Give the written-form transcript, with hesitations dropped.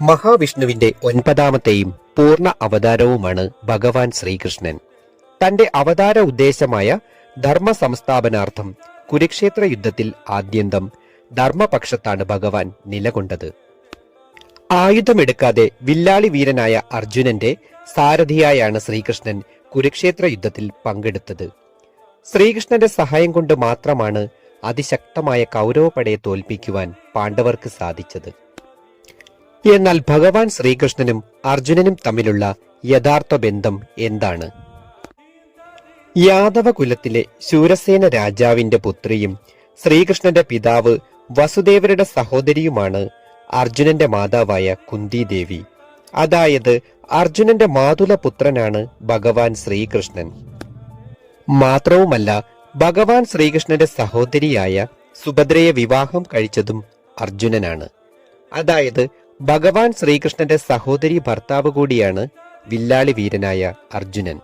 മഹാവിഷ്ണുവിന്റെ 9ാമത്തെയും പൂർണ്ണ അവതാരവുമാണ് ഭഗവാൻ ശ്രീകൃഷ്ണൻ. തന്റെ അവതാര ഉദ്ദേശമായ ധർമ്മ സംസ്ഥാപനാർത്ഥം കുരുക്ഷേത്ര യുദ്ധത്തിൽ ആദ്യന്തം ധർമ്മപക്ഷത്താണ് ഭഗവാൻ നിലകൊണ്ടത്. ആയുധമെടുക്കാതെ വില്ലാളി വീരനായ അർജുനന്റെ സാരഥിയായാണ് ശ്രീകൃഷ്ണൻ കുരുക്ഷേത്ര യുദ്ധത്തിൽ പങ്കെടുത്തത്. ശ്രീകൃഷ്ണന്റെ സഹായം കൊണ്ട് മാത്രമാണ് അതിശക്തമായ കൗരവപടയെ തോൽപ്പിക്കുവാൻ പാണ്ഡവർക്ക് സാധിച്ചത്. എന്നാൽ ഭഗവാൻ ശ്രീകൃഷ്ണനും അർജുനനും തമ്മിലുള്ള യഥാർത്ഥ ബന്ധം എന്താണ്? യാദവ കുലത്തിലെ ശൂരസേന രാജാവിന്റെ പുത്രിയും ശ്രീകൃഷ്ണന്റെ പിതാവ് വസുദേവരുടെ സഹോദരിയുമാണ് അർജുനന്റെ മാതാവായ കുന്തിദേവി. അതായത് അർജുനന്റെ മാതുലപുത്രനാണ് ഭഗവാൻ ശ്രീകൃഷ്ണൻ. മാത്രവുമല്ല, ഭഗവാൻ ശ്രീകൃഷ്ണന്റെ സഹോദരിയായ സുഭദ്രയെ വിവാഹം കഴിച്ചതും അർജുനനാണ്. അതായത് ഭഗവാൻ ശ്രീകൃഷ്ണന്റെ സഹോദരി ഭർത്താവ് കൂടിയാണ് വില്ലാളി വീരനായ അർജുനൻ.